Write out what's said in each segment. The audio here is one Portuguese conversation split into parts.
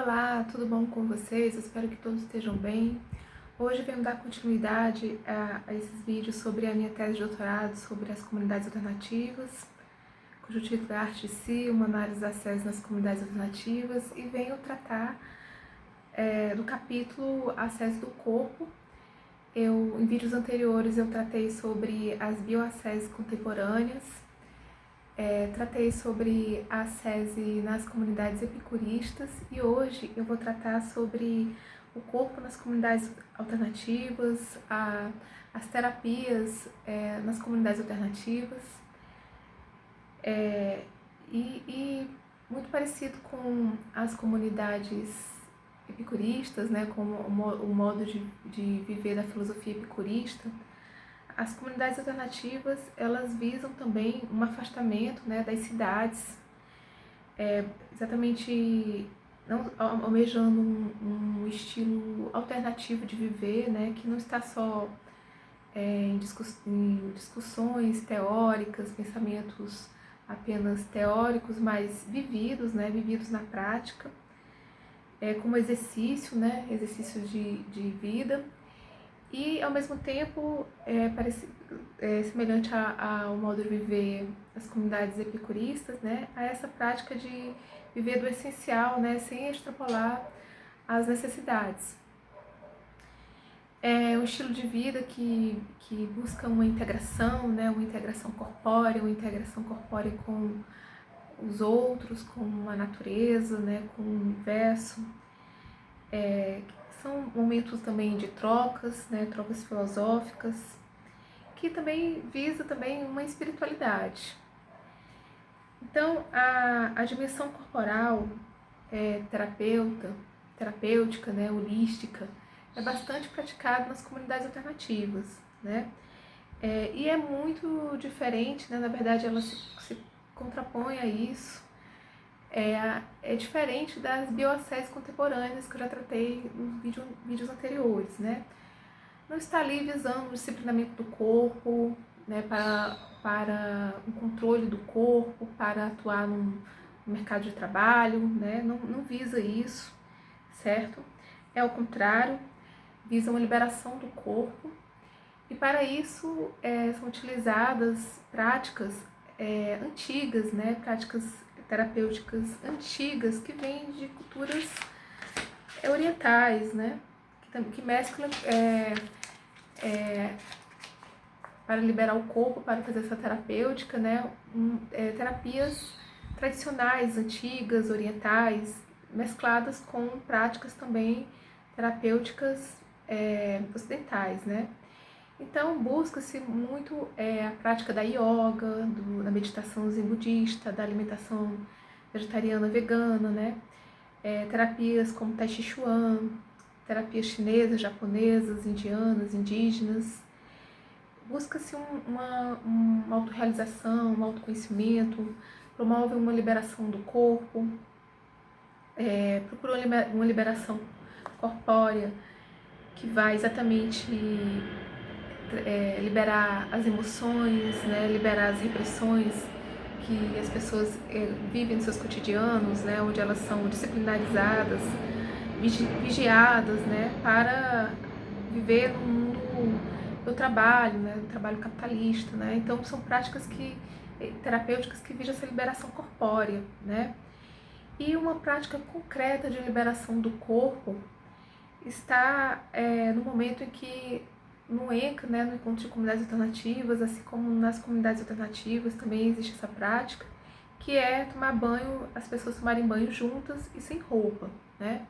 Olá, tudo bom com vocês? Eu espero que todos estejam bem. Hoje eu venho dar continuidade a esses vídeos sobre a minha tese de doutorado sobre as comunidades alternativas, cujo título é Arte de Si, uma análise das teses nas comunidades alternativas, e venho tratar do capítulo Ascese do Corpo. Em vídeos anteriores eu tratei sobre as bioasceses contemporâneas, tratei sobre a ascese nas comunidades epicuristas e hoje eu vou tratar sobre o corpo nas comunidades alternativas, as terapias nas comunidades alternativas e muito parecido com as comunidades epicuristas, né, com o modo de viver da filosofia epicurista. As comunidades alternativas, elas visam também um afastamento, né, das cidades, exatamente não almejando um estilo alternativo de viver, né, que não está só em discussões teóricas, pensamentos apenas teóricos, mas vividos, né, vividos na prática, como exercício, né, exercício de vida. E, ao mesmo tempo, semelhante ao modo de viver das comunidades epicuristas, né, a essa prática de viver do essencial, né, sem extrapolar as necessidades. É um estilo de vida que busca uma integração, né, uma integração corpórea com os outros, com a natureza, né, com o universo. São momentos também de trocas, né, trocas filosóficas, que também visa também uma espiritualidade. Então, a dimensão corporal terapêutica, né, holística, é bastante praticada nas comunidades alternativas, né? E é muito diferente, né, na verdade ela se contrapõe a isso. É diferente das bioasceses contemporâneas que eu já tratei nos vídeos anteriores, né? Não está ali visando o disciplinamento do corpo, né, para o controle do corpo, para atuar no mercado de trabalho, né? Não visa isso, certo? É ao contrário, visa uma liberação do corpo, e para isso são utilizadas práticas antigas, né? Práticas terapêuticas antigas que vêm de culturas orientais, né? Que mesclam para liberar o corpo, para fazer essa terapêutica, né? Terapias tradicionais, antigas, orientais, mescladas com práticas também terapêuticas ocidentais, né? Então, busca-se muito a prática da yoga, da meditação zen budista, da alimentação vegetariana vegana, né? Terapias como Tai Chi Chuan, terapias chinesas, japonesas, indianas, indígenas. Busca-se uma autorrealização, um autoconhecimento, promove uma liberação do corpo, procura uma liberação corpórea que vai exatamente liberar as emoções, né, liberar as repressões que as pessoas vivem nos seus cotidianos, né, onde elas são disciplinarizadas, vigiadas, né, para viver no mundo do trabalho, né, do trabalho capitalista, né. Então são práticas terapêuticas que visam essa liberação corpórea, né. E uma prática concreta de liberação do corpo está no momento em que no ENCA, né, no Encontro de Comunidades Alternativas, assim como nas comunidades alternativas também existe essa prática, que é tomar banho, as pessoas tomarem banho juntas e sem roupa, né?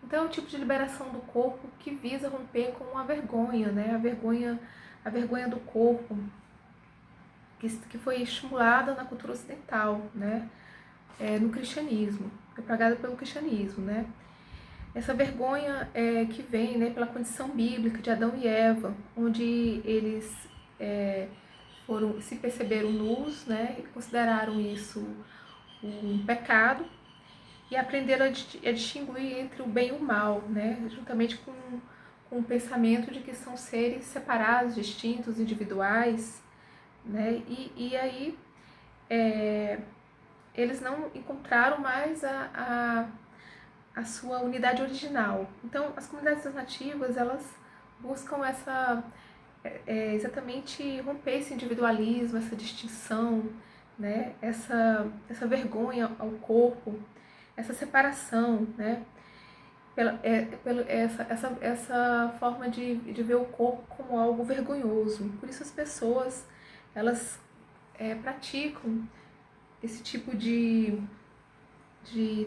Então é um tipo de liberação do corpo que visa romper com a vergonha, né? A vergonha do corpo, que foi estimulada na cultura ocidental, né? No cristianismo, propagada pelo cristianismo, né? Essa vergonha que vem, né, pela condição bíblica de Adão e Eva, onde eles se perceberam nus, né, e consideraram isso um pecado, e aprenderam a distinguir entre o bem e o mal, né, juntamente com o pensamento de que são seres separados, distintos, individuais, né, e aí eles não encontraram mais a sua unidade original. Então, as comunidades alternativas, elas buscam exatamente romper esse individualismo, essa distinção, né? essa vergonha ao corpo, essa separação, né? Essa forma de ver o corpo como algo vergonhoso. Por isso as pessoas, elas praticam esse tipo de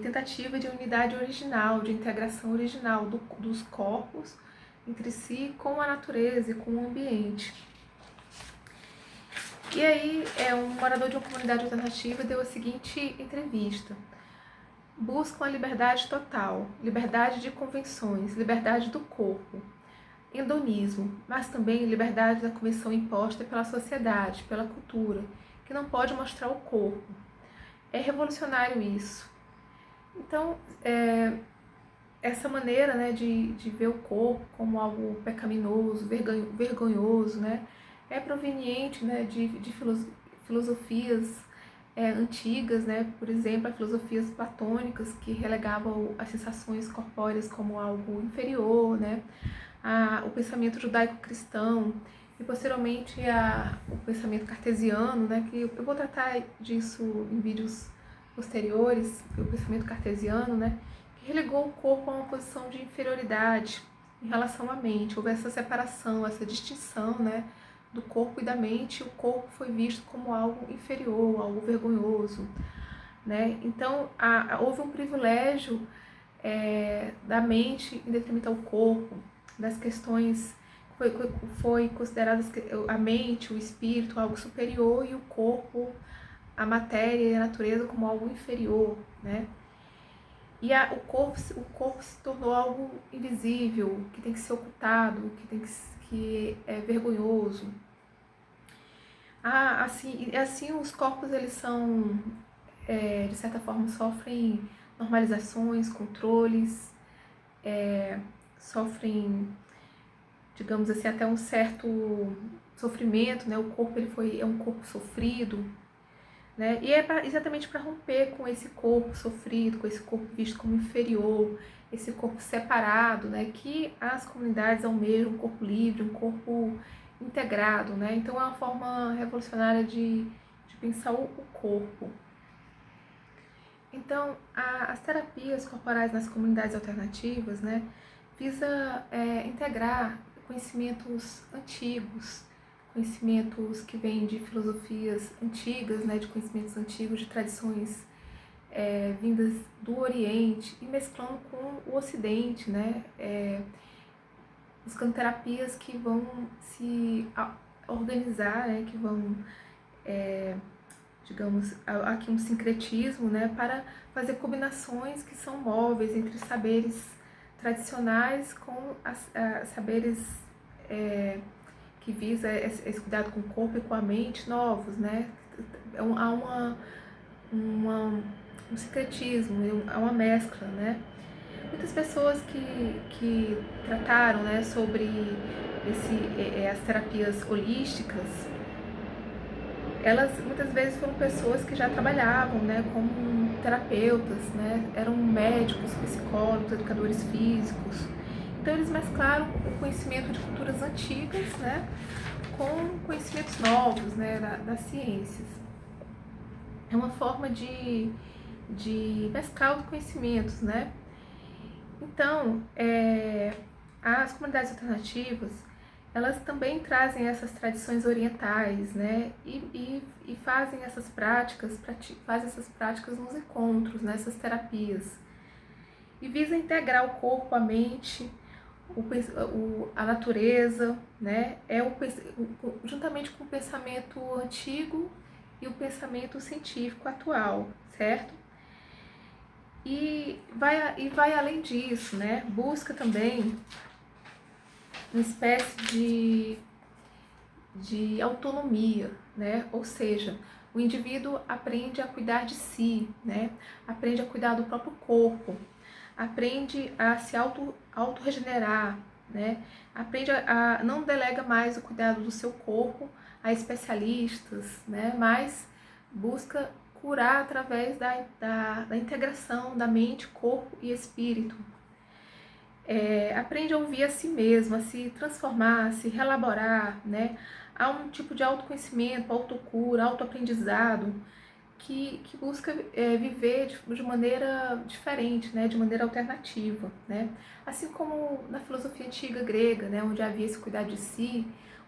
tentativa de unidade original, de integração original dos corpos entre si com a natureza e com o ambiente. E aí, um morador de uma comunidade alternativa deu a seguinte entrevista: buscam a liberdade total, liberdade de convenções, liberdade do corpo, hedonismo, mas também liberdade da convenção imposta pela sociedade, pela cultura, que não pode mostrar o corpo. É revolucionário isso. Então, essa maneira, né, de ver o corpo como algo pecaminoso, vergonhoso, né, é proveniente, né, de filosofias antigas, né, por exemplo, as filosofias platônicas, que relegavam as sensações corpóreas como algo inferior, né, o pensamento judaico-cristão e posteriormente o pensamento cartesiano, né, que eu vou tratar disso em vídeos posteriores, o pensamento cartesiano, né, que relegou o corpo a uma posição de inferioridade em relação à mente. Houve essa separação, essa distinção, né, do corpo e da mente. O corpo foi visto como algo inferior, algo vergonhoso, né? Então, houve um privilégio da mente em detrimento ao corpo, das questões. Foi considerada a mente, o espírito, algo superior, e o corpo, a matéria e a natureza, como algo inferior, né? E o corpo se tornou algo invisível, que tem que ser ocultado, que é vergonhoso. Assim os corpos, eles são, de certa forma, sofrem normalizações, controles, sofrem, digamos assim, até um certo sofrimento, né? O corpo é um corpo sofrido, né? E exatamente para romper com esse corpo sofrido, com esse corpo visto como inferior, esse corpo separado, né? Que as comunidades almejam um corpo livre, um corpo integrado, né? Então é uma forma revolucionária de pensar o corpo. Então, as terapias corporais nas comunidades alternativas, né, visa integrar conhecimentos antigos, conhecimentos que vêm de filosofias antigas, né, de conhecimentos antigos, de tradições vindas do Oriente, e mesclando com o Ocidente, né, buscando terapias que vão se organizar, né, que vão, digamos, aqui um sincretismo, né, para fazer combinações que são móveis entre saberes tradicionais com saberes que visa esse cuidado com o corpo e com a mente novos, né? Há um sincretismo, há uma mescla, né? Muitas pessoas que trataram, né, sobre as terapias holísticas, elas muitas vezes foram pessoas que já trabalhavam, né, como terapeutas, né, eram médicos, psicólogos, educadores físicos. Então eles mesclaram o conhecimento de culturas antigas, né, com conhecimentos novos, né, das ciências. É uma forma de mesclar os conhecimentos, né. Então, as comunidades alternativas, elas também trazem essas tradições orientais, né, e fazem essas práticas nos encontros, nessas terapias, e visa integrar o corpo, a mente, a natureza, né, juntamente com o pensamento antigo e o pensamento científico atual, certo? E vai além disso, né? Busca também uma espécie de autonomia, né? Ou seja, o indivíduo aprende a cuidar de si, né? Aprende a cuidar do próprio corpo, aprende a se auto-regenerar, né? Aprende não delega mais o cuidado do seu corpo a especialistas, né? Mas busca curar através da integração da mente, corpo e espírito. Aprende a ouvir a si mesmo, a se transformar, a se relaborar, né? Há um tipo de autoconhecimento, autocura, autoaprendizado que busca viver de maneira diferente, né? De maneira alternativa, né? Assim como na filosofia antiga grega, né? Onde havia esse cuidar de si,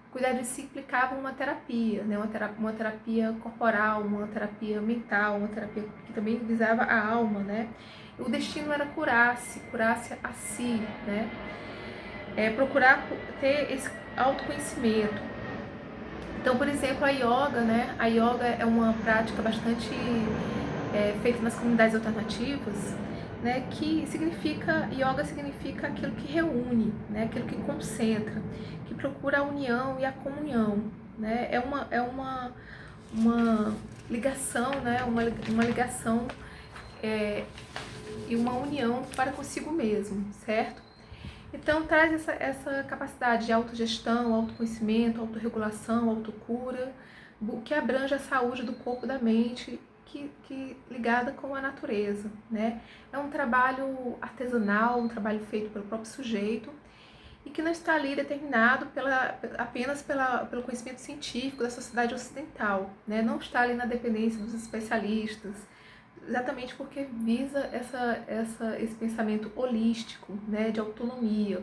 o cuidar de si implicava uma terapia, né? Uma terapia corporal, uma terapia mental, uma terapia que também visava a alma, né? O destino era curar-se a si, né? Procurar ter esse autoconhecimento. Então, por exemplo, a yoga, né? A yoga é uma prática bastante feita nas comunidades alternativas, né? Que significa, yoga significa aquilo que reúne, né? Aquilo que concentra, que procura a união e a comunhão, né? É uma ligação, né? Uma ligação e uma união para consigo mesmo, certo? Então traz essa capacidade de autogestão, autoconhecimento, autorregulação, autocura, que abrange a saúde do corpo e da mente, que ligada com a natureza, né? É um trabalho artesanal, um trabalho feito pelo próprio sujeito e que não está ali determinado apenas pelo conhecimento científico da sociedade ocidental, né? Não está ali na dependência dos especialistas, exatamente porque visa esse pensamento holístico, né, de autonomia.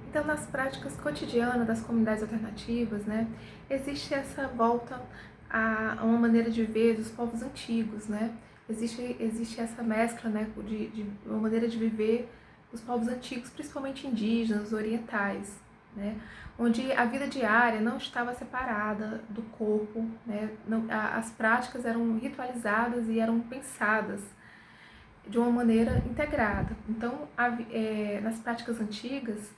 Então, nas práticas cotidianas das comunidades alternativas, né, existe essa volta a uma maneira de viver dos povos antigos, né? Existe essa mescla, né, de uma maneira de viver dos povos antigos, principalmente indígenas, orientais, né? Onde a vida diária não estava separada do corpo, né? As práticas eram ritualizadas e eram pensadas de uma maneira integrada. Então, nas práticas antigas,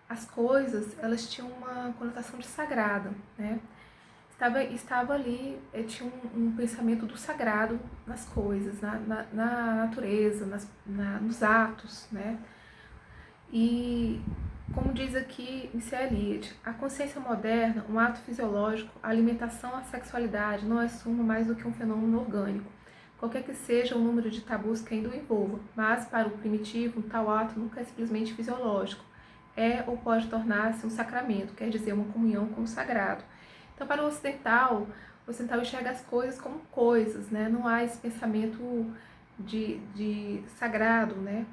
as coisas elas tinham uma conotação de sagrada, né? Estava ali, tinha um pensamento do sagrado nas coisas, na natureza, nos atos, né? E, como diz aqui em C. Eliot, a consciência moderna, um ato fisiológico, a alimentação à sexualidade não é suma mais do que um fenômeno orgânico, qualquer que seja o número de tabus que ainda o envolva, mas para o primitivo, tal ato nunca é simplesmente fisiológico, ou pode tornar-se um sacramento, quer dizer, uma comunhão com o sagrado. Então, para o ocidental enxerga as coisas como coisas, né? Não há esse pensamento de sagrado, né?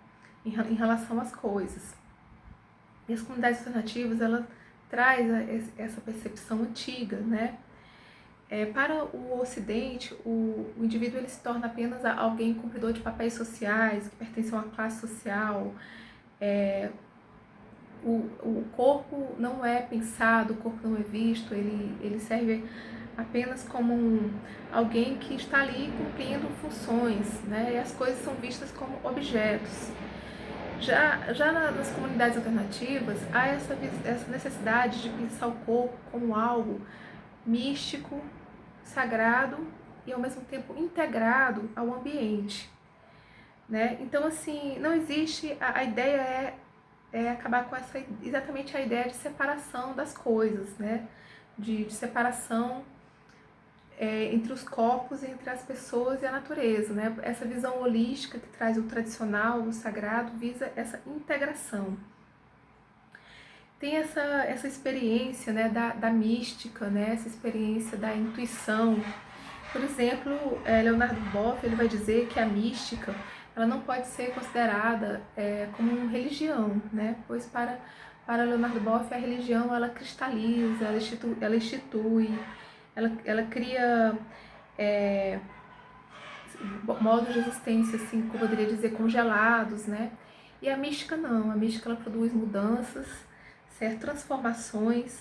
Em relação às coisas. E as comunidades alternativas, ela traz essa percepção antiga, né? Para o Ocidente, o indivíduo ele se torna apenas alguém cumpridor de papéis sociais, que pertence a uma classe social. O corpo não é pensado, o corpo não é visto, ele serve apenas como alguém que está ali cumprindo funções, né? E as coisas são vistas como objetos. Já nas comunidades alternativas, há essa necessidade de pensar o corpo como algo místico, sagrado e ao mesmo tempo integrado ao ambiente, né? Então, assim, não existe, a ideia é acabar com exatamente a ideia de separação das coisas, né? De separação entre os corpos, entre as pessoas e a natureza, né? Essa visão holística que traz o tradicional, o sagrado, visa essa integração. Tem essa experiência, né, da mística, né? Essa experiência da intuição. Por exemplo, Leonardo Boff ele vai dizer que a mística ela não pode ser considerada como uma religião, né? Pois para Leonardo Boff a religião ela cristaliza, ela institui, ela cria modos de existência, assim, como eu poderia dizer, congelados, né? E a mística não, a mística ela produz mudanças, certo? Transformações,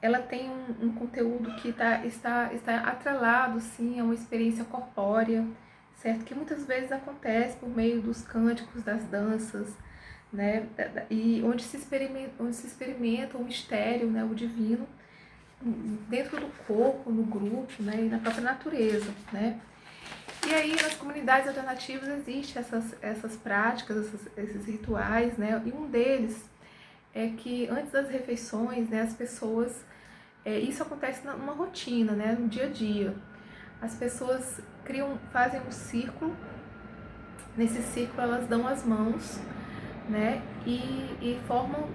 ela tem um conteúdo que está atrelado, sim, a uma experiência corpórea, certo? Que muitas vezes acontece por meio dos cânticos, das danças, né? E onde se experimenta o mistério, né? O divino, dentro do corpo, no grupo, né? E na própria natureza, né? E aí, nas comunidades alternativas, existem essas práticas, esses rituais, né? E um deles é que antes das refeições, né, as pessoas Isso acontece numa rotina, né, no dia a dia. As pessoas fazem um círculo, nesse círculo elas dão as mãos, né, e formam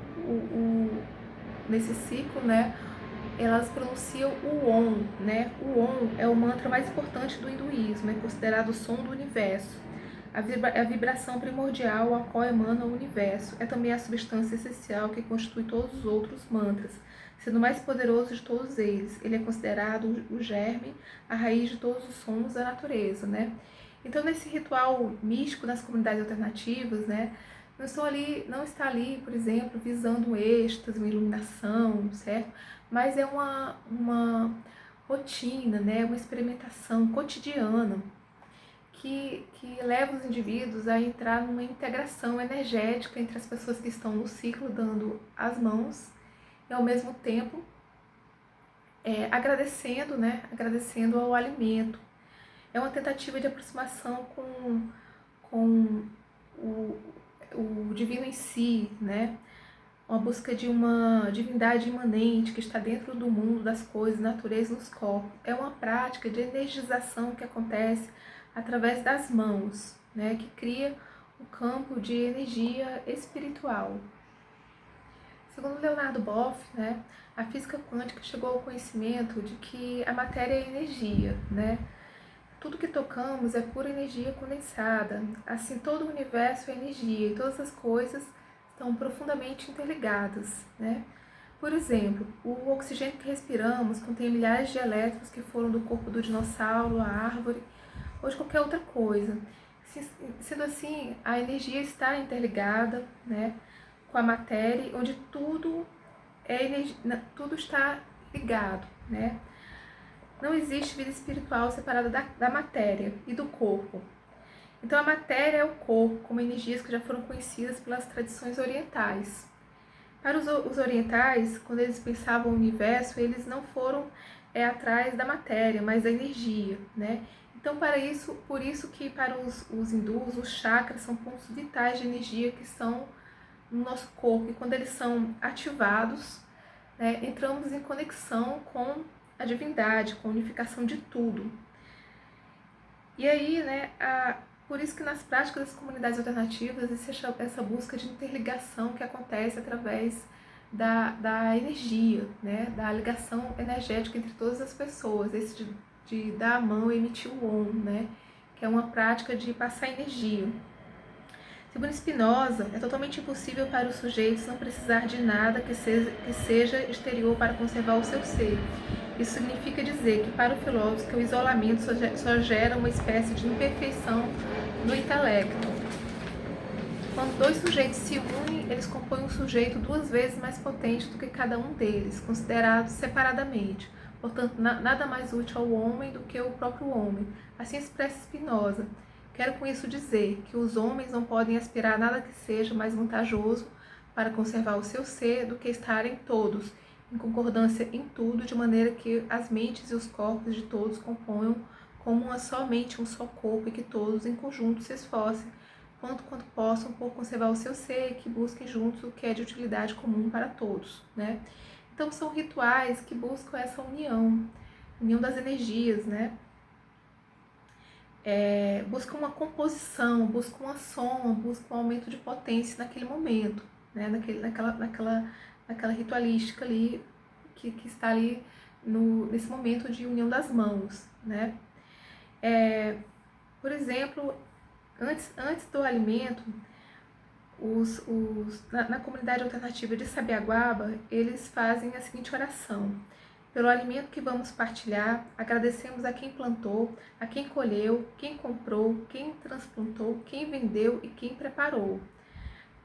nesse ciclo, né, elas pronunciam o Om, né? O Om é o mantra mais importante do hinduísmo, é considerado o som do universo. A vibração primordial a qual emana o universo. É também a substância essencial que constitui todos os outros mantras, sendo o mais poderoso de todos eles. Ele é considerado o germe, a raiz de todos os sons da natureza, né? Então, nesse ritual místico nas comunidades alternativas, né, não está ali, por exemplo, visando um êxtase, uma iluminação, certo? Mas é uma rotina, né, uma experimentação cotidiana que leva os indivíduos a entrar numa integração energética entre as pessoas que estão no ciclo dando as mãos e ao mesmo tempo agradecendo, né, agradecendo ao alimento. É uma tentativa de aproximação com o divino em si, né? Uma busca de uma divindade imanente que está dentro do mundo das coisas, natureza nos corpos. É uma prática de energização que acontece através das mãos, né? Que cria um campo de energia espiritual. Segundo Leonardo Boff, né, a física quântica chegou ao conhecimento de que a matéria é energia, né? Tudo que tocamos é pura energia condensada. Assim, todo o universo é energia e todas as coisas estão profundamente interligadas, né? Por exemplo, o oxigênio que respiramos contém milhares de elétrons que foram do corpo do dinossauro, a árvore ou de qualquer outra coisa. Sendo assim, a energia está interligada, né, com a matéria, onde tudo tudo está ligado, né? Não existe vida espiritual separada da matéria e do corpo. Então a matéria é o corpo, como energias que já foram conhecidas pelas tradições orientais. Para os orientais, quando eles pensavam o universo, eles não foram atrás da matéria, mas da energia, né? Então, por isso que para os hindus, os chakras são pontos vitais de energia que estão no nosso corpo. E quando eles são ativados, né, entramos em conexão com a divindade, com a unificação de tudo. E aí, né, por isso que nas práticas das comunidades alternativas existe essa busca de interligação que acontece através da energia, né, da ligação energética entre todas as pessoas, esse de dar a mão e emitir o Om, né, que é uma prática de passar energia. Segundo Spinoza, é totalmente impossível para os sujeitos não precisar de nada que seja exterior para conservar o seu ser. Isso significa dizer que para o filósofo que o isolamento só gera uma espécie de imperfeição no intelecto. Quando dois sujeitos se unem, eles compõem um sujeito 2 vezes mais potente do que cada um deles, considerados separadamente. Portanto, nada mais útil ao homem do que o próprio homem. Assim expressa Spinoza. Quero com isso dizer que os homens não podem aspirar a nada que seja mais vantajoso para conservar o seu ser do que estarem todos em concordância em tudo, de maneira que as mentes e os corpos de todos componham como uma só mente, um só corpo, e que todos em conjunto se esforcem quanto possam por conservar o seu ser e que busquem juntos o que é de utilidade comum para todos, né? Então são rituais que buscam essa união das energias, né? Busca uma composição, busca uma soma, busca um aumento de potência naquele momento, né? naquela ritualística ali que está ali nesse momento de união das mãos, né? Por exemplo, antes do alimento, na comunidade alternativa de Sabiaguaba, eles fazem a seguinte oração: pelo alimento que vamos partilhar, agradecemos a quem plantou, a quem colheu, quem comprou, quem transplantou, quem vendeu e quem preparou.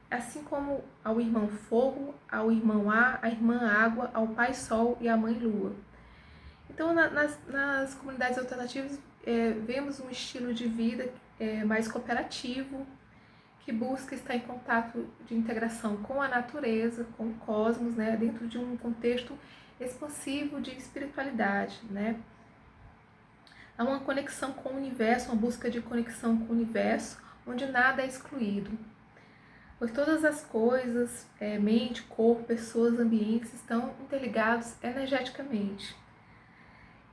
Assim como ao irmão fogo, ao irmão ar, à irmã água, ao pai sol e à mãe lua. Então, nas comunidades alternativas, vemos um estilo de vida mais cooperativo, que busca estar em contato de integração com a natureza, com o cosmos, né, dentro de um contexto expansivo de espiritualidade, né? Há uma conexão com o universo, uma busca de conexão com o universo, onde nada é excluído. pois todas as coisas, mente, corpo, pessoas, ambientes, estão interligados energeticamente.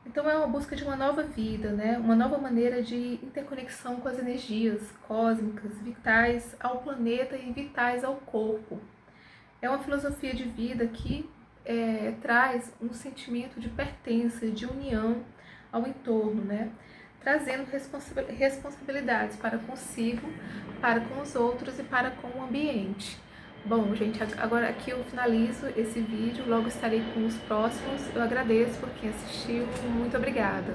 Então é uma busca de uma nova vida, né? Uma nova maneira de interconexão com as energias cósmicas, vitais ao planeta e vitais ao corpo. É uma filosofia de vida que traz um sentimento de pertença, de união ao entorno, né? Trazendo responsabilidades para consigo, para com os outros e para com o ambiente. Bom, gente, agora aqui eu finalizo esse vídeo, logo estarei com os próximos. Eu agradeço por quem assistiu, muito obrigada.